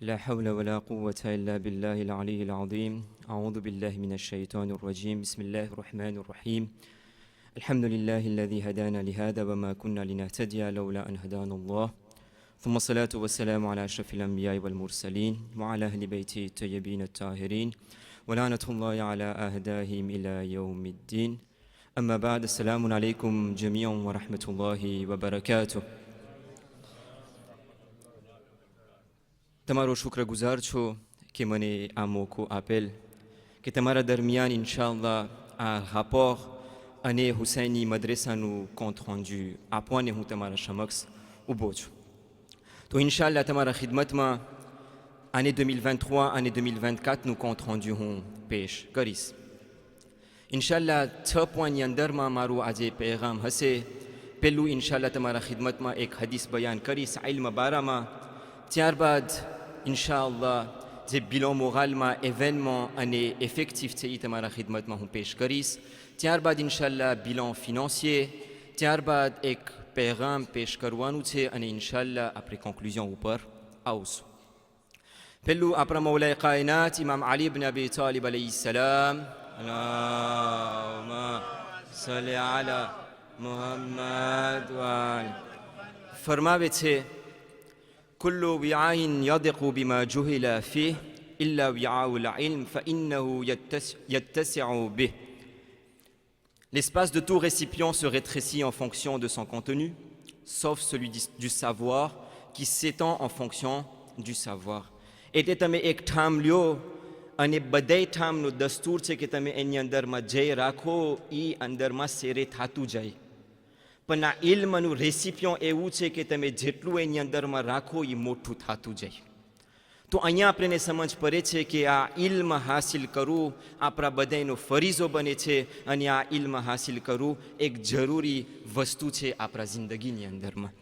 لا حول ولا قوة إلا بالله العلي العظيم أعوذ بالله من الشيطان الرجيم بسم الله الرحمن الرحيم الحمد لله الذي هدانا لهذا وما كنا لنهتدي لولا أن هدانا الله ثم الصلاة والسلام على أشرف الأنبياء والمرسلين وعلى أهل بيته الطيبين الطاهرين ولعنة الله على أعدائهم إلى يوم الدين أما بعد السلام عليكم جميعا ورحمة الله وبركاته. તમારો શુક્રગુજાર છો કે મને આ મોકો આપેલ કે તમારા દરમિયાન ઇન્શાઅલ્લાહ આ rapport અને હુસૈની મદ્રેસાનું compte rendu આપવાને હું તમારા સમક્ષ ઊભો છું. તો ઇન્શાઅલ્લાહ તમારા ખિદમતમાં année 2023 année 2024નું compte rendu હું પેશ કરીશ. ઇન્શાઅલ્લાહ 6 પોઈન્ટની અંદરમાં મારું આજે પેગામ હશે. પહેલું ઇન્શાઅલ્લાહ તમારા ખિદમતમાં એક હદીસ બયાન કરીશ ઇલ્મ બારામાં. ત્યારબાદ ઇન્શાઅલ્લાહ જે બિલો મોરાલમાં એવેનમાં અને ઇફેક્ટિવ છે એ તમારા ખિદમતમાં હું પેશ કરીશ. ત્યારબાદ ઇન્શાઅલ્લાહ બિલોન ફિનાન્સિયર, ત્યારબાદ એક પેગામ પેશ કરવાનું છે અને ઇન્શાઅલ્લાહ આપણે કોન્ક્લુઝન ઉપર આવશું. પહેલું આપણા મૌલાએ કાયનાત ઇમામ અલી ઇબ્ન અબી તાલિબ અલૈહિ સલામ અલ્લાહુમ્મા સલ્લી અલા મુહમ્મદ ફરમાવે છે كل وعاء يضيق بما جهل فيه إلا وعاء العلم فإنه يتسع به. L'espace de tout récipient se rétrécit en fonction de son contenu, sauf celui du savoir qui s'étend en fonction du savoir. એટલે તમે એક ઠામ લ્યો અને બધાય ઠામનું દસ્તુર છે કે તમે એની અંદરમાં જઈ રાખો, એ અંદરમાં સેરે થતું જાય. પણ આ ઇલ્મનું રેસિપિયન એવું છે કે તમે જેટલું એની અંદરમાં રાખો એ મોટું થતું જાય. તો અહીંયા આપણને સમજ પડે છે કે આ ઇલ્મ હાસિલ કરવું આપણા બધાનો ફરીઝો બને છે અને આ ઇલ્મ હાસિલ કરવું એક જરૂરી વસ્તુ છે આપણા જિંદગીની અંદરમાં.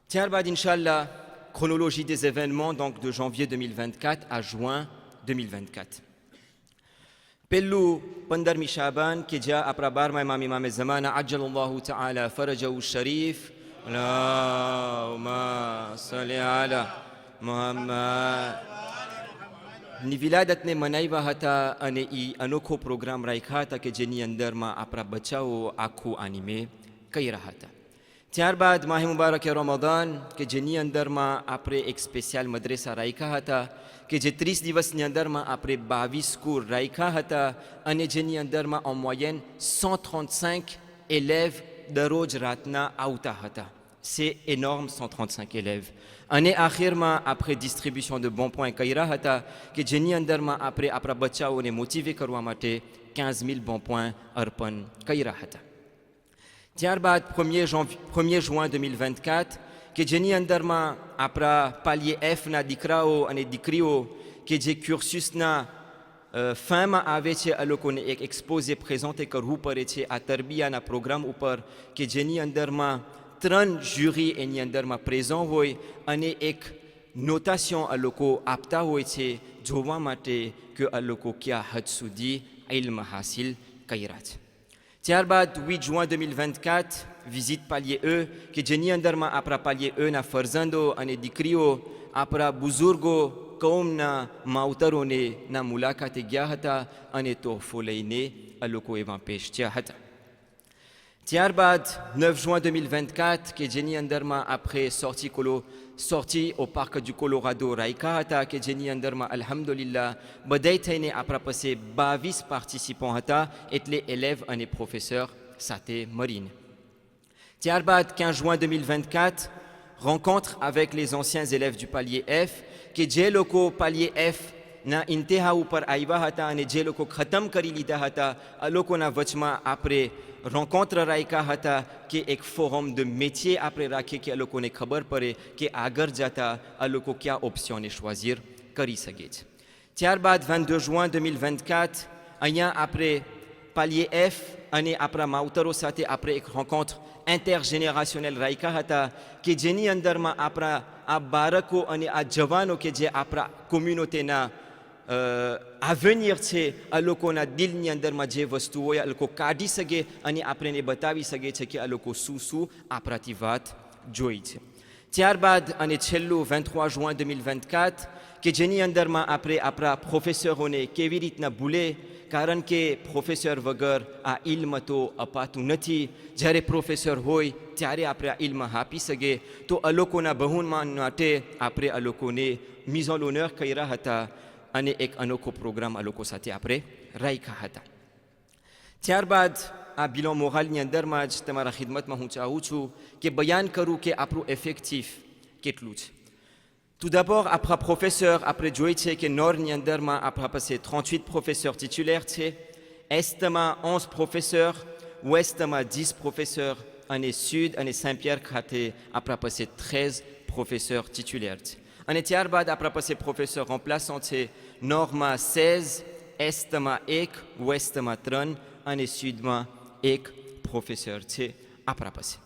ત્યારબાદ ઇન્શાઅલ્લાહ chronologie des événements donc de janvier 2024 à juin 2024. પહેલું 15મી શાબાન કે જ્યાં આપણા 12મા ઇમામે ઝમાના અજ્જલલ્લાહુ તઆલા ફરજહુ શરીફ અલ્લાહુમ્મા સલ્લી અલા મુહમ્મદ ની વિલાદતને મનાવ્યા હતા અને એ અનોખો પ્રોગ્રામ રાખ્યા હતા કે જેની અંદરમાં આપણા બચ્ચાઓ આખું આનિમે કર્યા હતા. ત્યારબાદ માહે મુબારક રમઝાન કે જેની અંદરમાં આપણે એક સ્પેશિયલ મદ્રેસા રાખ્યા હતા કે જે 30 દિવસની અંદરમાં આપણે 22 cours રાખ્યા હતા અને જેની અંદરમાં en moyenne 135 élèves દરરોજ રાતના આવતા હતા. C'est énorme 135 élèves. અને આખિરમાં આપણે distribution de bons points કર્યા હતા કે જેની અંદરમાં આપણે આપણા બચ્ચાઓને મોટિવે કરવા માટે 15 000 bons points અર્પણ કર્યા હતા. ત્યારબાદ 1er juin 2024 કે જેની અંદરમાં આપણા પાલિયે એફના દીકરાઓ અને દીકરીઓ કે જે ક્યુર્સિસના ફામાં આવે છે આ લોકોને એક એક્સપોઝે પ્રેઝન્ટે કરવું પડે છે આ તરબિયાના પ્રોગ્રામ ઉપર કે જેની અંદરમાં 3 જ્યુરી એની અંદરમાં પ્રેઝન્ટ હોય અને એક નોટેશન આ લોકો આપતા હોય છે જોવા માટે કે આ લોકો કયા હદ સુધી ઇલ્મ હાસિલ કર્યા છે. ત્યારબાદ 8 juin 2024 વિઝિટ પાલિયે E કે જેની અંદરમાં આપણા પાલિયે Eના ફરજંદો અને દીકરીઓ આપણા બુઝુર્ગો કૌમના માવતરોને ના મુલાકાતે ગયા હતા અને તોહફો લઈને આ લોકો એમાં પેશ થયા હતા. ત્યારબાદ 9 juin 2024 કે જેની અંદરમાં આપણે sortie au parc du Colorado રાખ્યા હતા કે જેની અંદરમાં અલ્હમ્દુલિલ્લાહ બધાય થઈને આપણા પાસે 22 પાર્ટિસિપન્ટ હતા એટલે élèves અને પ્રોફેસર સાથે મળીને. ત્યારબાદ 15 juin 2024 rencontre avec les anciens élèves du palier F કે જે લોકો palier F ના ઇન્તેહા ઉપર આવ્યા હતા અને જે લોકો ખતમ કરી લીધા હતા આ લોકોના વચમાં આપણે rencontre રાખ્યા હતા કે એક ફોરમ de métier આપણે રાખીએ કે આ લોકોને ખબર પડે કે આગળ જતા આ લોકો કયા ઓપ્શનને choisir કરી શકે છે. ત્યારબાદ 22 juin 2024 અહીંયા આપણે palier F અને આપણા માવતરો સાથે આપણે એક rencontre intergénérationnel રાખ્યા હતા કે જેની અંદરમાં આપણા આ બાળકો અને આ જવાનો કે જે આપણા કોમ્યુનિટીના avenir છે આ લોકોના દિલની અંદરમાં જે વસ્તુ હોય આ લોકો કાઢી શકે અને આપણને બતાવી શકે છે કે આ લોકો શું આપણાથી વાત જોઈ છે. ત્યારબાદ અને છેલ્લું 23 જુન 2024 કે જેની અંદરમાં આપણે આપણા પ્રોફેસરોને કેવી રીતના ભૂલે, કારણ કે પ્રોફેસર વગર આ ઇલ્મ તો અપાતું નથી. જ્યારે પ્રોફેસર હોય ત્યારે આપણે આ ઇલ્મ આપી શકીએ. તો આ લોકોના બહુમાન માટે આપણે આ લોકોને mise en l'honneur કર્યા હતા અને એક અનોખો પ્રોગ્રામ આ લોકો સાથે આપણે રાખ્યા હતા. ત્યારબાદ આ બિલોન મોરાલની અંદરમાં જ તમારા ખિદમતમાં હું ચાહું છું કે બયાન કરું કે આપણું ઇફેક્ટિવ કેટલું છે. Tout d'abord, આપણા પ્રોફેસર આપણે જોઈ છે કે નોરની અંદરમાં આપણા પાસે 38 પ્રોફેસર ટિચ્યુલેર છે, એસ્ટમાં 11 પ્રોફેસર, વેસ્ટમાં 10 પ્રોફેસર અને સ્યુડ અને સેન્ટ પિયર ખાતે આપણા પાસે 13 પ્રોફેસર ટિચ્યુલેર છે. અને ત્યારબાદ આપણા પાસે પ્રોફેસર remplaçant છે, નોરમાં 16, એસ્ટમાં 1, વેસ્ટમાં 3 અને સ્યુડમાં 1 પ્રોફેસર છે આપણા પાસે.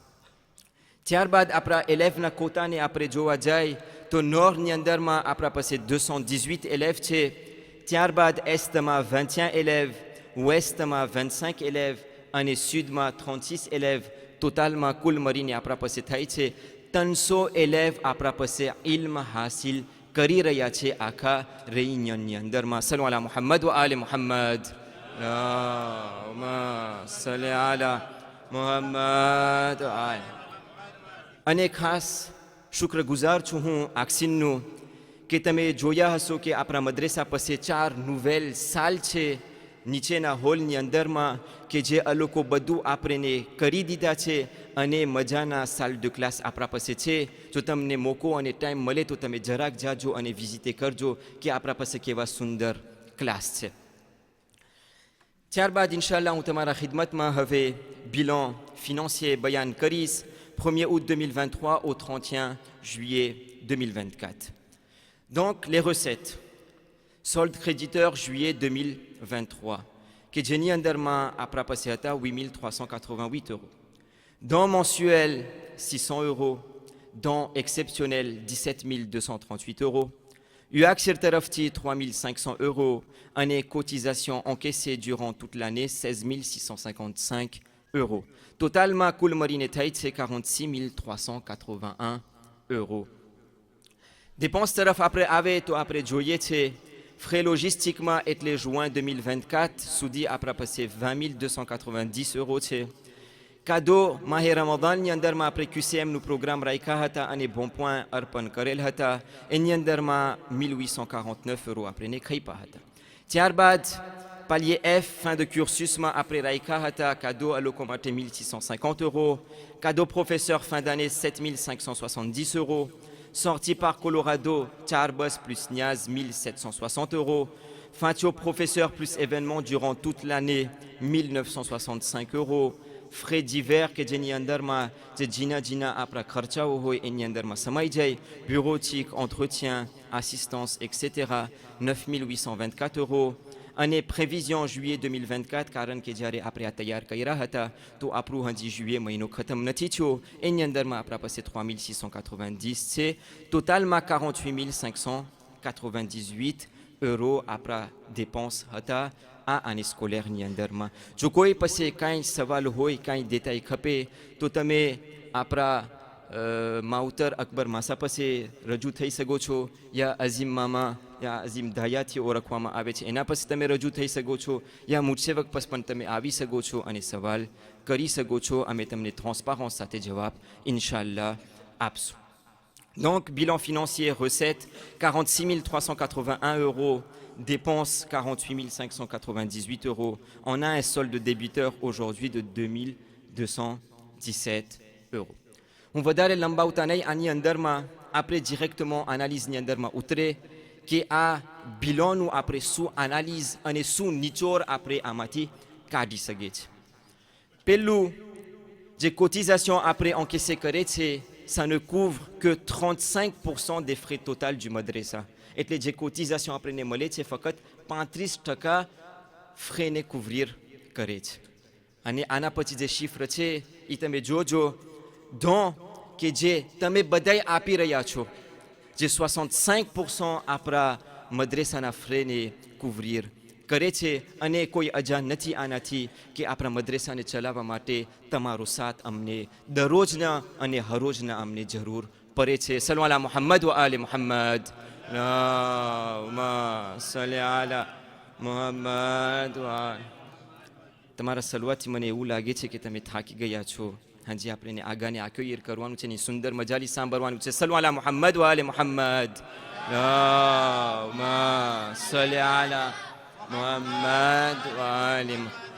ત્યારબાદ આપણા એલેવના કોટાને આપણે જોવા જાય તો નોરની અંદરમાં આપણા પાસે 218 એલેવ છે, ત્યારબાદ એસ્ટમાં 21 એલેવ, વેસ્ટમાં 25 એલેવ અને સ્યુડમાં 36 એલેવ. ટોટલમાં કુલ મળીને આપણા પાસે થાય છે 300 એલેવ આપણા પાસે ઇલ્મ હાસિલ કરી રહ્યા છે આખા રેયુનિયનની અંદરમાં. સલ્લુ અલા મુહમ્મદ વ આલે મુહમ્મદ. અલ્લાહુમ્મા સલ્લી અલા મુહમ્મદ વ આલે. અને ખાસ શુક્રગુજાર છું હું આક્સિનનું કે તમે જોયા હશો કે આપણા મદ્રેસા પાસે 4 નોવેલ સાલ છે નીચેના હોલની અંદરમાં કે જે આ લોકો બધું આપણને કરી દીધા છે અને મજાના સાલ de ક્લાસ આપણા પાસે છે. જો તમને મોકો અને ટાઈમ મળે તો તમે જરાક જાજો અને વિઝિટે કરજો કે આપણા પાસે કેવા સુંદર ક્લાસ છે. ત્યારબાદ ઇન્શાઅલ્લાહ હું તમારા ખિદમતમાં હવે બિલન ફિનાન્સિયર બયાન કરીશ 1er août 2023 au 31 juillet 2024. Donc les recettes. Solde créditeur juillet 2023 que જેની અંદરમાં આપણા પાસે હતા 8388 euros. Dans mensuel 600 euros. Dans exceptionnel 17238 euros. UAXIR તરફથી 3500 euros. અને cotisation encaissée durant toute l'année 16655 euros. Totalement, કુલ મળીને થાય છે 46381 euros. dépenses તરફ આપણે આવે તો આપણે જોઈએ છે frais logistiquement એટલે juin 2024 સુધી આપણા પાસે 20290 euros છે. cadeau માહે રમઝાનની અંદરમાં આપણે QCMનું પ્રોગ્રામ રાખ્યા હતા અને bon point અર્પણ કરેલ હતા, એની અંદરમાં 1849 euros આપણે ખાઈપા હતા. ત્યારબાદ palier F, fin de cursusમાં આપણે રાખ્યા હતા cadeau à લોકો માટે 1650 euros. cadeau professeur fin d'année 7570 euros. sortie par Colorado 4 bus plus Niaz 1760 euros. Fatio professeur plus événement durant toute l'année 1965 euros. frais divers કે જેની અંદરમાં જે જીના આપણા ખર્ચાઓ હોય એની અંદરમાં સમાઈ જાય, bureautique, entretien, assistance, etc. 9824 euros. અને prévision juillet 2024 કારણ કે જ્યારે આપણે આ તૈયાર કર્યા હતા તો આપણું હજી juillet મહિનો ખતમ નથી થયો, એની અંદરમાં આપણા પાસે 3690 છે. ટોટલમાં 48598 euros આપણા dépenses હતા આ année scolaire અંદરમાં. જો કોઈ પાસે કાંઈ સવાલ હોય, કાંઈ દેતાઈ ખપે તો તમે આપણા માવતર અકબર માસા પાસે રજૂ થઈ શકો છો, યા અઝીમ મામા યા અઝીમ ધાયાથી ઓળખવામાં આવે છે એના પાસે તમે રજૂ થઈ શકો છો, યા મુજસેવક પાસે પણ તમે આવી શકો છો અને સવાલ કરી શકો છો. અમે તમને ટ્રાન્સપરન્સ સાથે જવાબ ઇન્શાઅલ્લાહ આપશું. Donc bilan financier, recettes 46 381 euros, dépenses 48 598 euros. On a un solde débiteur aujourd'hui de 2217 euros. હું વધારે લંબાવતા નહીં, આની અંદરમાં આપણે ડિરેક્ટમાં એનાલિઝની અંદરમાં ઉતરે કે આ બિલોનું આપણે શું એનાલિઝ અને શું નિચોડ આપણે આમાંથી કાઢી શકીએ છીએ. પહેલું જે કોટિઝેશન આપણે encaissé કરે છે ça ne couvre que 35% des frais total du madrasa. એટલે જે કોટિઝેશન આપણને મળે છે ફક્ત 35% ફ્રેને કુવરીર કરે છે. અને આના પછી જે શિફ્ર છે એ તમે જોજો, don કે જે તમે બધાય આપી રહ્યા છો, જે 65% આપણા મદ્રેસાના ફ્રેને કુવરીર કરે છે. અને કોઈ અજાણ નથી આનાથી કે આપણા મદ્રેસાને ચલાવવા માટે તમારો સાથ અમને દરરોજના અને હરોજના અમને જરૂર પરે છે. સલ્લુ અલા મુહમ્મદ વ આલે મુહમ્મદ. અલ્લાહુમ્મા સલ્લી અલા મુહમ્મદ વ આલે. તમારા સલવાથી મને એવું લાગે છે કે તમે થાકી ગયા છો. હાજી, આપણે આગાને આક્યોયર કરવાનું છે ને સુંદર મજાલી સાંભળવાનું છે. સલ્લુ અલા મુહમ્મદ વ આલે મુહમ્મદ. અલ્લાહુમ્મા સલ્લી અલા મુહમ્મદ વ આલે Muhammad.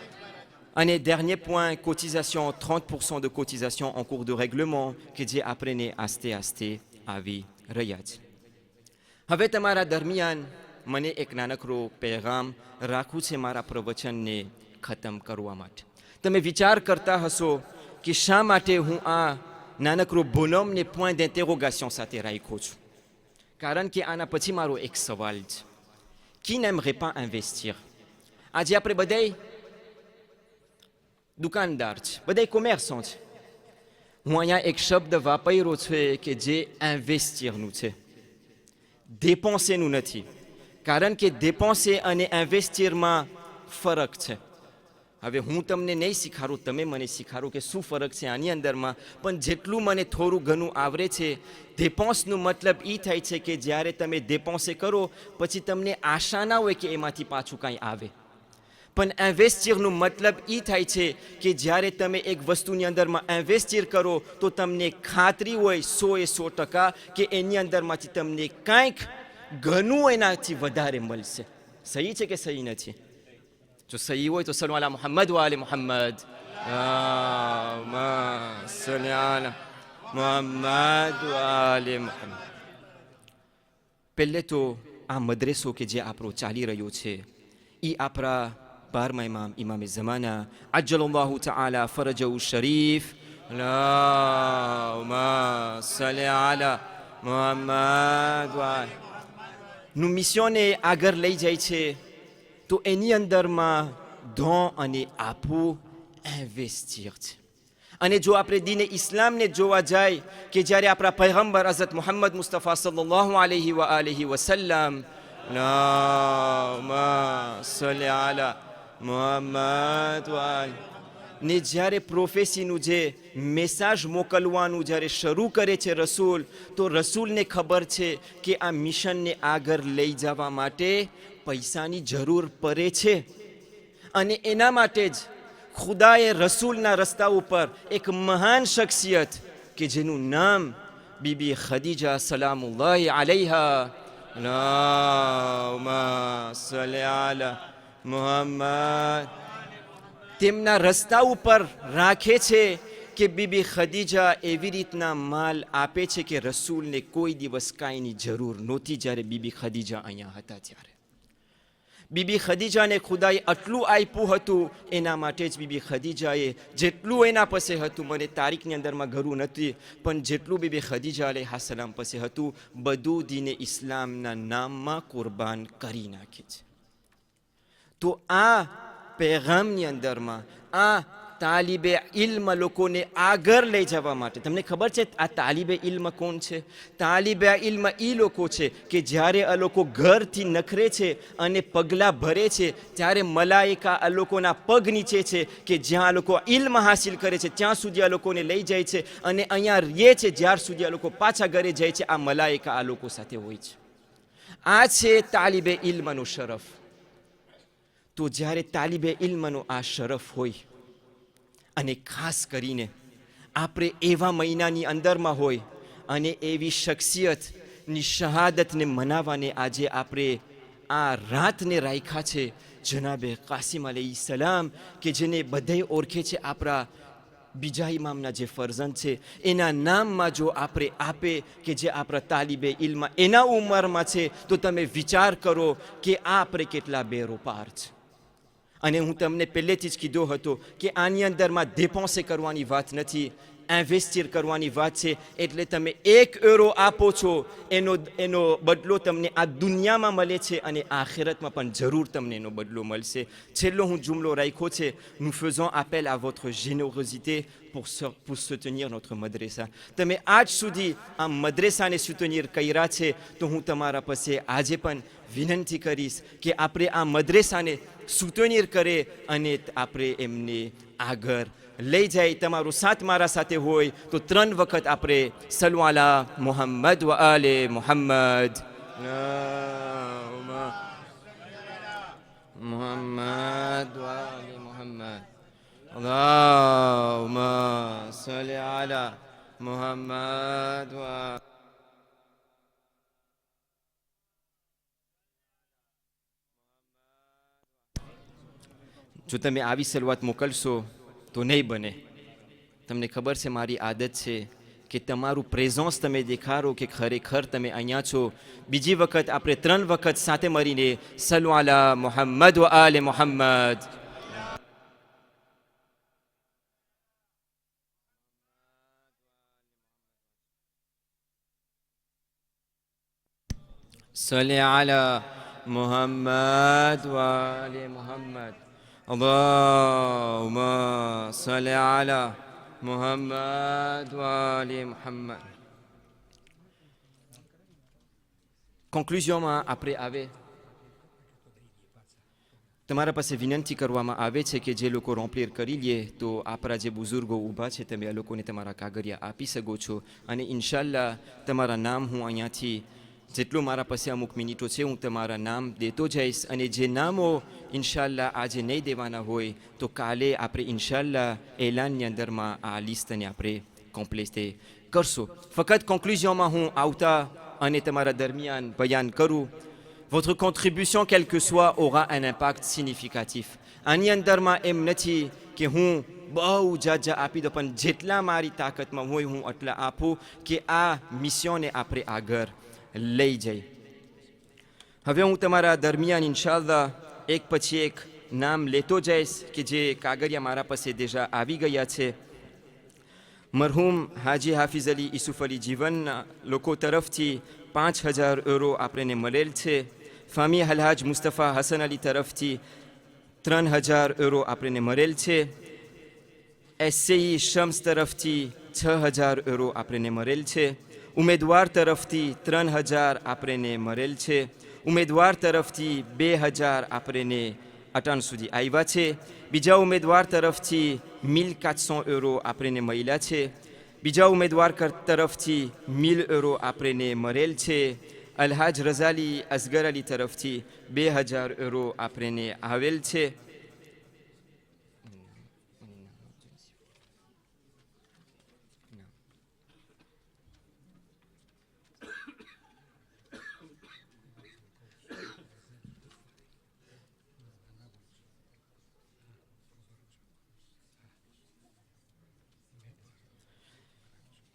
Et dernier point, cotisation, 30% de cotisation en cours de règlement que જે આપણે આસ્તે આવી રહ્યા છે. હવે તમારા દરમિયાન મને એક નાનકડો પેગામ રાખવું છે મારા પ્રવચનને ખતમ કરવા માટે. તમે વિચાર કરતા હશો કે શા માટે હું આ નાનકડો બોનમને પોઈન્ટ d'interrogation સાથે રાખ્યો છું. કારણ કે આના પછી મારો એક સવાલ છે. qui n'aimerait pas investir? આજે આપણે બધાય દુકાનદાર છે, બધા કોમર્સન્ટ છે. હું અહીંયા એક શબ્દ વાપર્યો છે કે જે ઇન્વેસ્ટિરનું છે, dépenserનું નથી. કારણ કે dépenser અને ઇન્વેસ્ટિરમાં ફરક છે. હવે હું તમને નહીં શીખાડું, તમે મને શીખાડો કે શું ફરક છે આની અંદરમાં. પણ જેટલું મને થોડું ઘણું આવડે છે, dépenseનું મતલબ એ થાય છે કે જ્યારે તમે dépenser કરો પછી તમને આશા ના હોય કે એમાંથી પાછું કાંઈ આવે. પણ ઇન્વેસ્ટિરનું મતલબ એ થાય છે કે જ્યારે તમે એક વસ્તુની અંદરમાં ઇન્વેસ્ટિર કરો તો તમને ખાતરી હોય 100% કે એની અંદરમાંથી તમને કાંઈક ઘણું એનાથી વધારે મળશે. સહી છે કે સહી નથી? જો સહી હોય તો સલ્લુ અલા મુહમ્મદ વ આલે મુહમ્મદ. અલ્લાહુમ્મા સલ્લી અલા મુહમ્મદ વ આલે મુહમ્મદ. પહેલે તો આ મદ્રેસો કે જે આપણો ચાલી રહ્યો છે એ આપણા 12મા ઇમામ ઇમામે ઝમાના અજ્જલલ્લાહુ તઆલા ફરજહુ શરીફ. અલ્લાહુમ્મા સલ્લી અલા મુહમ્મદ વ આલે. નું મિશનને આગળ લઈ જાય છે તો એની અંદરમાં ધોં અને આપવું ઇન્વેસ્ટિર છે. અને જો આપણે દીને ઇસ્લામને જોવા જાય કે જ્યારે આપણા પૈગંબર હઝરત મુહમ્મદ મુસ્તફા સલ્લલ્લાહુ અલૈહિ વ આલિહિ વસલ્લમ અલ્લાહુમ્મા સલ્લી અલા મુહમ્મદ વ આલે ને જ્યારે પ્રોફેસીનું જે મેસેજ મોકલવાનું જ્યારે શરૂ કરે છે રસૂલ, તો રસૂલને ખબર છે કે આ મિશનને આગળ લઈ જવા માટે પૈસાની જરૂર પડે છે. અને એના માટે જ ખુદાએ રસૂલના રસ્તા ઉપર એક મહાન શખ્સિયત કે જેનું નામ બીબી ખદીજા સલામુલ્લાહ અલૈહા. અલ્લાહુમ્મા સલ્લી અલા મુહમ્મદ. તેમના રસ્તા ઉપર રાખે છે કે બીબી ખદીજા એવી રીતના માલ આપે છે કે રસૂલને કોઈ દિવસ કાંઈની જરૂર નહોતી જ્યારે બીબી ખદીજા અહીંયા હતા ત્યારે. બીબી ખદીજાને ખુદાએ આટલું આપ્યું હતું, એના માટે જ બીબી ખદીજાએ જેટલું એના પાસે હતું, મને તારીખની અંદરમાં ઘરું નથી, પણ જેટલું બીબી ખદીજા અલૈહિસ્સલામ પાસે હતું બધું દીને ઇસ્લામના નામમાં કુરબાન કરી નાખે છે. તો આ પેગામની અંદરમાં આ તાલિબે ઇલ્મ લોકોને આગળ લઈ જવા માટે, તમને ખબર છે આ તાલિબે ઇલ્મ કોણ છે? તાલિબે ઇલ્મ એ લોકો છે કે જ્યારે આ લોકો ઘરથી નખરે છે અને પગલાં ભરે છે ત્યારે મલાઈકા આ લોકોના પગ નીચે છે કે જ્યાં આ લોકો ઇલ્મ હાસિલ કરે છે ત્યાં સુધી આ લોકોને લઈ જાય છે અને અહીંયા રહે છે જ્યાર સુધી આ લોકો પાછા ઘરે જાય છે. આ મલાઈકા આ લોકો સાથે હોય છે. આ છે તાલિબે ઇલ્મનો શરફ. તો જ્યારે તાલિબે ઇલ્મનો આ શરફ હોય અને ખાસ કરીને આપણે એવા મહિનાની અંદરમાં હોય અને એવી શખ્સિયતની શહાદતને મનાવવાને આજે આપણે આ રાતને રાખ્યા છે, જનાબે કાસિમ અલૈહિસ્સલામ કે જેને બધાય ઓળખે છે આપણા બીજા ઇમામના જે ફરજંદ છે, એના નામમાં જો આપણે આપે કે જે આપણા તાલિબે ઇલ્મ એના ઉંમરમાં છે તો તમે વિચાર કરો કે આ આપણે કેટલા બેરોપાર છે. અને હું તમને પહેલેથી જ કીધો હતો કે આની અંદરમાં dépenser કરવાની વાત નથી, ઇન્વેસ્ટિર કરવાની વાત છે. એટલે તમે €1 આપો છો એનો બદલો તમને આ દુનિયામાં મળે છે અને આખિરતમાં પણ જરૂર તમને એનો બદલો મળશે. છેલ્લો હું જુમલો રાખ્યો છે, nous faisons appel à votre générosité pour soutenir notre madrasa. તમે આજ સુધી આ મદ્રેસાને soutenir કર્યા છે તો હું તમારા પાસે આજે પણ વિનંતી કરીશ કે આપણે આ મદ્રેસાને soutenir કરે અને આપણે એમને આગળ લઈ જાય તમારું સાથ મારા સાથે હોય તો 3 વખત આપણે સલ્લુ અલા મુહમ્મદ વ આલે મુહમ્મદ મુહમ્મદ વ આલે મુહમ્મદ અલ્લાહુમ્મા સલ્લી અલા મુહમ્મદ વ જો તમે આવી શરૂઆત મોકલશો તો નહીં બને. તમને ખબર છે મારી આદત છે કે તમારું પ્રેઝન્સ તમે દેખાડો કે ખરેખર તમે અહીંયા છો. બીજી વખત આપણે 3 વખત સાથે મળીને સલ્લુ અલા મુહમ્મદ વ આલે મુહમ્મદ. સલ્લી અલા મુહમ્મદ વ આલે મુહમ્મદ. اللهم صل على محمد وآل محمد. કન્ક્લુઝનમાં આપણે આવે તમારા પાસે વિનંતી કરવામાં આવે છે કે જે લોકો રોમ્પ્લેર કરી લે તો આપણા જે બુઝુર્ગો ઊભા છે તમે આ લોકોને તમારા કાગળિયા આપી શકો છો અને ઇન્શાલ્લાહ તમારા નામ હું અહીંયાથી જેટલું મારા પાસે અમુક મિનિટો છે હું તમારા નામ દેતો જઈશ અને જે નામો ઇન્શાલ્લાહ આજે નહીં દેવાના હોય તો કાલે આપણે ઇન્શાલ્લાહ એલાનની અંદરમાં આ લિસ્ટને આપણે કોમ્પ્લેટ કરશું. ફક્ત કન્ક્લુઝનમાં હું આવતા અને તમારા દરમિયાન બયાન કરું. Votre contribution, quelle que soit, aura un impact significatif. આની અંદરમાં એમ નથી કે હું બહુ જાજા આપી દો પણ જેટલા મારી તાકાતમાં હોય હું એટલા આપું કે આ મિશનને આપણે આગળ લઈ જઈ. હવે હું તમારા દરમિયાન ઇન્શાલ્લાહ એક પછી એક નામ લેતો જઈશ કે જે કાગળિયા મારા પાસે દેજા આવી ગયા છે. મરહૂમ હાજી હાફિઝ અલી યુસુફ અલી જીવનના લોકો તરફથી 5000 યુરો આપણને મળેલ છે. ફામી હલહાજ મુસ્તફા હસન અલી તરફથી 3000 યુરો આપણને મળેલ છે. એસસી શમ્સ તરફથી 6000 યુરો આપણને મળેલ છે. ઉમેદવાર તરફથી 3000 આપણને મળેલ છે. ઉમેદવાર તરફથી 2000 આપણને અટાણ સુધી આવ્યા છે. બીજા ઉમેદવાર તરફથી 1400 યુરો આપણને મળ્યા છે. બીજા ઉમેદવાર તરફથી 1000 યુરો આપણને મળેલ છે. અલહાજ રઝાલી અસગર અલી તરફથી 2000 યુરો આપણને આવેલ છે.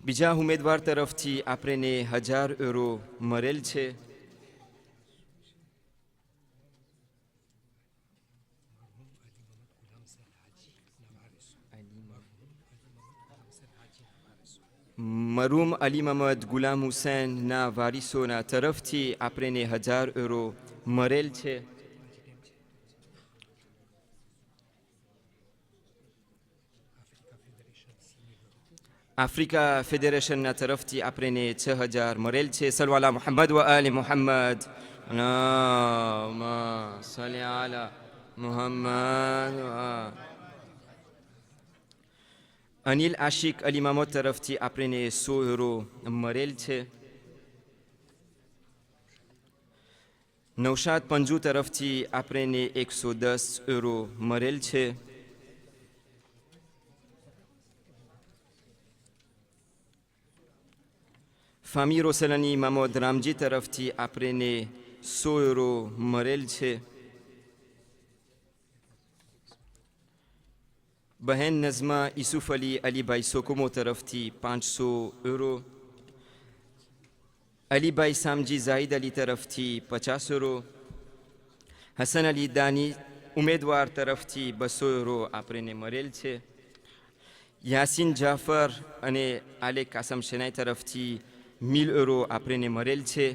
બીજા ઉમેદવાર તરફથી આપણને 1000 યુરો મળેલ છે. મરહૂમ અલી મહમદ ગુલામ હુસૈનના વારિસોના તરફથી આપણને 1000 યુરો મળેલ છે. આફ્રિકા ફેડરેશનના તરફથી આપણને 6000 મળેલ છે. સલ્લુ અલા મુહમ્મદ વ આલે મુહમ્મદ. અલ્લાહુમ્મા સલ્લી અલા મુહમ્મદ. અનિલ આશિક અલી મહમદ તરફથી આપણને 100 યુરો મળેલ છે. નૌશાદ પંજુ તરફથી આપણને 110 યુરો મળેલ છે. ફામી રોસલાની મહમદ રામજી તરફથી આપણને 100 યુરો મળેલ છે. બહેન નઝમા યુસુફ અલી અલીભાઈ સોકોમો તરફથી 500 યુરો. અલીભાઈ સામજી ઝાહિદ અલી તરફથી 50 યુરો. હસન અલી દાની ઉમેદવાર તરફથી 200 યુરો આપણને મળેલ છે. યાસીન જાફર અને આલે કાસમ શેનાઈ તરફથી 1000 યુરો આપણને મળેલ છે.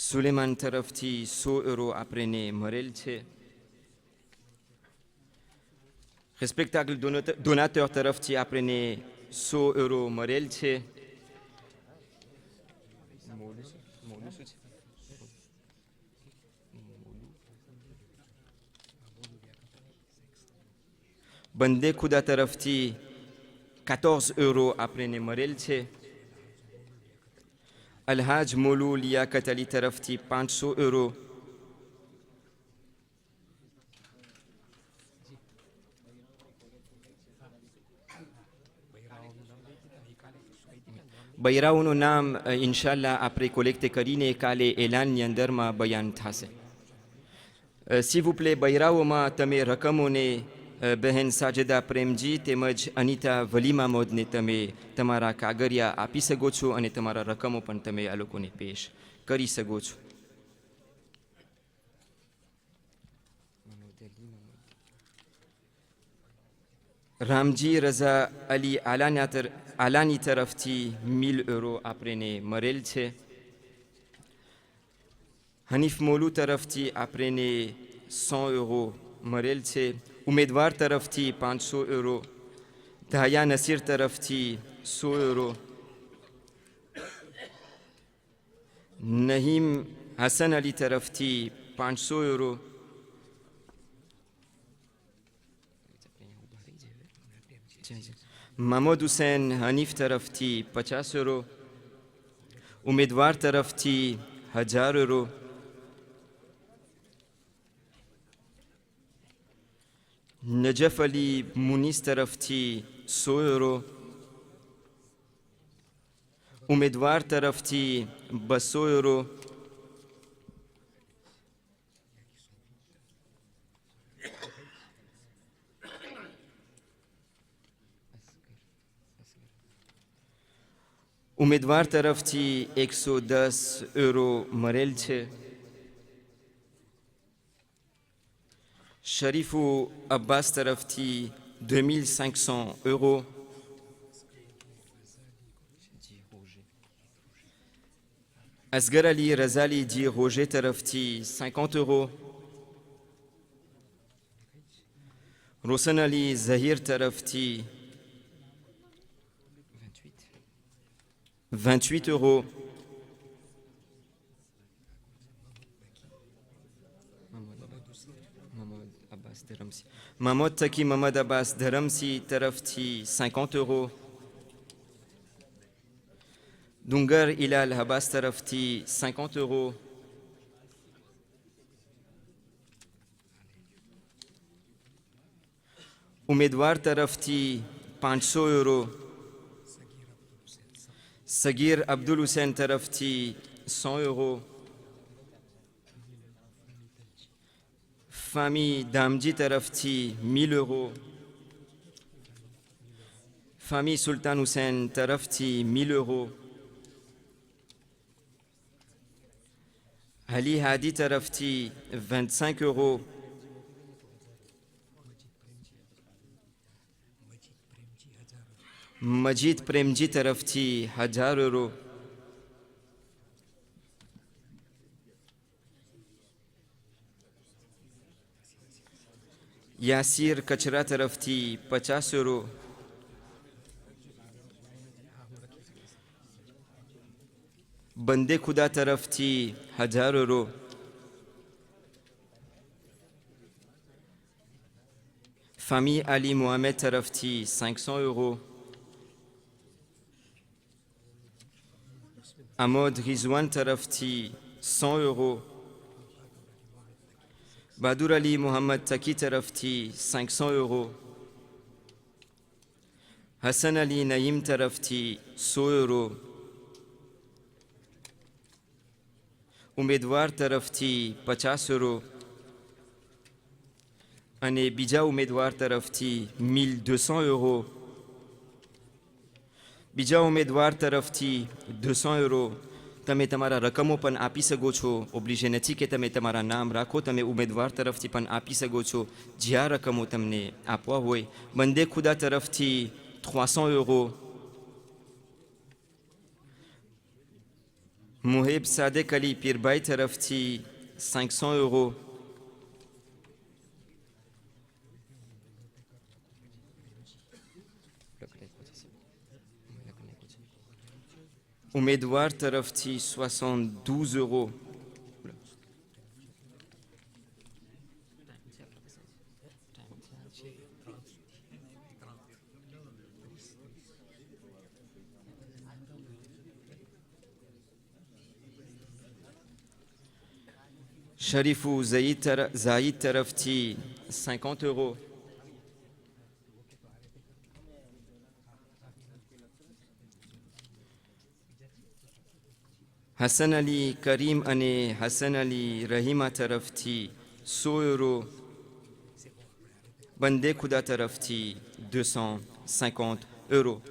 સુલેમાન તરફથી 100 € આપણને મળેલ છે. રિસ્પેક્ટેબલ ડોનાteur તરફથી આપણને 100 € મળેલ છે. બંદે ખુદા તરફથી 14 € આપણને મળેલ છે. અલહાજ મોલુ લિયાકત અલી તરફથી 500 €. બૈરાઓનું નામ ઇન્શાલ્લાહ આપણે કોલેક્ટ કરીને કાલે એલાનની અંદરમાં બયાન થશે. s'il vous plaît, બૈરાઓમાં તમે રકમોને બહેન સાજદા પ્રેમજી તેમજ અનિતા વલીમા મોદને તમે તમારા કાગળિયા આપી શકો છો અને તમારા રકમો પણ તમે આ લોકોને પેશ કરી શકો છો. રામજી રઝા અલી આલાની તરફથી 1000 € આપણને મળેલ છે. હનીફ મોલુ તરફથી આપણને 100 € મળેલ છે. ઉમેદવાર તરફથી 500 €. ધાયા નસીર તરફથી 100 €. નહીમ હસન અલી તરફથી 500 €. મહમદ હુસૈન હનીફ તરફથી 50 €. ઉમેદવાર તરફથી 1000 €. નજફ અલી મુનીસ તરફથી 100 €. ઉમેદવાર તરફથી 200 €. ઉમેદવાર તરફથી 110 € મળેલ છે. શરીફુ અબ્બાસ તરફથી 2500 €. અસગર અલી રઝાલી જી રોજે તરફથી 50 €. રોશન અલી ઝહીર તરફથી 28 €. મહમદ તકી મહમદ અબ્બાસ ધરમસી તરફથી 50 €. ડુંગર ઇલાલ હબાસ તરફથી 50 €. ઉમેદવાર તરફથી 500 €. સગીર અબ્દુલ હુસૈન તરફથી 100 €. ફામી દામજી તરફથી 1000 €. ફામી સુલતાન હુસૈન તરફથી 1000 €. અલી હાદી તરફથી 25 €. મજીદ પ્રેમજી તરફથી 1000 €. યાસીર કચરા તરફથી 50 €. બંદે ખુદા તરફથી 1000 €. ફામી અલી મોહમ્મદ તરફથી 500 €. અમોદ રિઝવાન તરફથી 100 €. બહાદુર અલી મોહમ્મદ તકી તરફથી 500 €. હસન અલી નઈમ તરફથી 100 €. ઉમેદવાર તરફથી 50 €. અને બીજા ઉમેદવાર તરફથી 1200 €. બીજા ઉમેદવાર તરફથી 200 €. તમે તમારા રકમો પણ આપી શકો છો. ઓબ્લિજે નથી કે તમે તમારા નામ રાખો, તમે ઉમેદવાર તરફથી પણ આપી શકો છો જ્યાં રકમો તમને આપવા હોય. બંદે ખુદા તરફથી 300 €. Mohib Sadek Ali Pirbay tarafti 500 euros. Oumedwar tarafti 72 euros. Sharifou Zaïd tarafti 50 euros. Hassan Ali Karim અને Hassan Ali Rahima tarafti 100 euros. Bande Khuda tarafti 250 euros.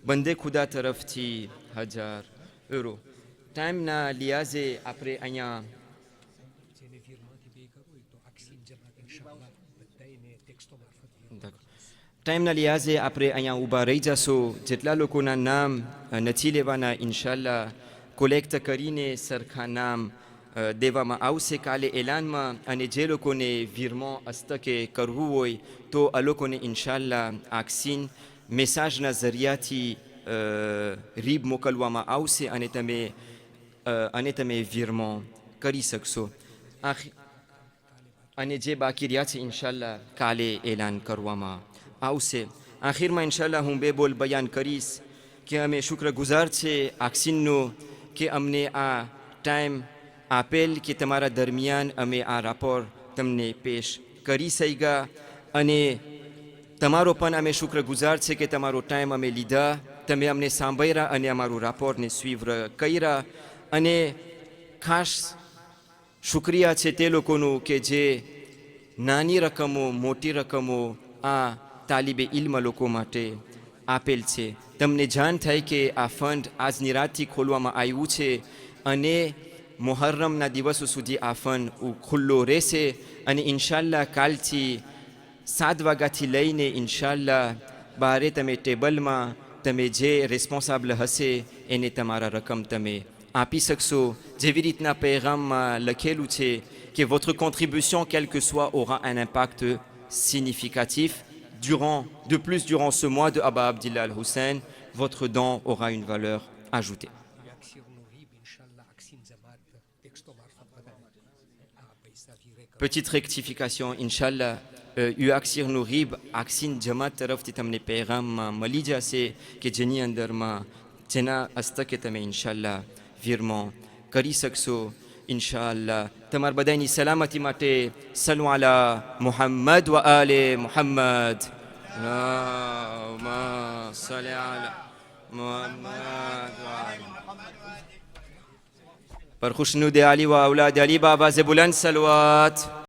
Bande Khuda tarafti 1000 euros. Time na liaze après અહીંયા ટાઈમના લિહાઝે આપણે અહીંયા ઊભા રહી જશો. જેટલા લોકોના નામ નથી લેવાના ઇન્શાલ્લાહ કોલેક્ટ કરીને સરખા નામ દેવામાં આવશે કાલે એલાનમાં. અને જે લોકોને વીરમો હસ્તકે કરવું હોય તો આ લોકોને ઇન્શાલ્લાહ આક્સિન મેસેજના જરિયાથી રીબ મોકલવામાં આવશે અને તમે વીરમો કરી શકશો. અને જે બાકી રહ્યા છે ઇન્શાલ્લાહ કાલે એલાન કરવામાં આવશે. આખિરમાં ઇન્શાલ્લાહ હું બે બોલ બયાન કરીશ કે અમે શુક્રગુજાર છે આક્સિનનો કે અમને આ ટાઈમ આપેલ કે તમારા દરમિયાન અમે આ રાપોર તમને પેશ કરી શક્યા. અને તમારો પણ અમે શુક્રગુજાર છે કે તમારો ટાઈમ અમે લીધા, તમે અમને સાંભળ્યા અને અમારું રાપોરને સ્વીવ્ર કર્યા. અને ખાસ શુક્રિયા છે તે લોકોનું કે જે નાની રકમો મોટી રકમો આ તાલિબે ઇલ્મ લોકો માટે આપેલ છે. તમને જાણ થાય કે આ ફંડ આજની રાતથી ખોલવામાં આવ્યું છે અને મુહર્રમના દિવસો સુધી આ ફંડ ખુલ્લો રહેશે. અને ઇન્શાલ્લાહ કાલથી 7 વાગ્યાથી લઈને ઇન્શાલ્લાહ બારે તમે ટેબલમાં તમે જે રિસ્પોન્સાબલ હશે એને તમારા રકમ તમે આપી શકશો. જેવી રીતના પૈગામમાં લખેલું છે que votre contribution, quelle que soit, aura un impact significatif. Durant ce mois de Abba Abdillah Al-Hussein, votre don aura une valeur ajoutée. Petite rectification, Inch'Allah, Uaksir Nourib, Aksin Jamaat Taraf Titamne Payram, Malija se, que Jenny Anderma, Tena Astaketame, Inch'Allah, virement, Karisakso, Inch'Allah. Tamar Badaini Salamati Mate, Salu ala Muhammad wa Ali Muhammad. Allahumma salli ala Muhammad wa Ali. Par Khushnud Ali wa Aulad Ali Baba Zebulan Salawat.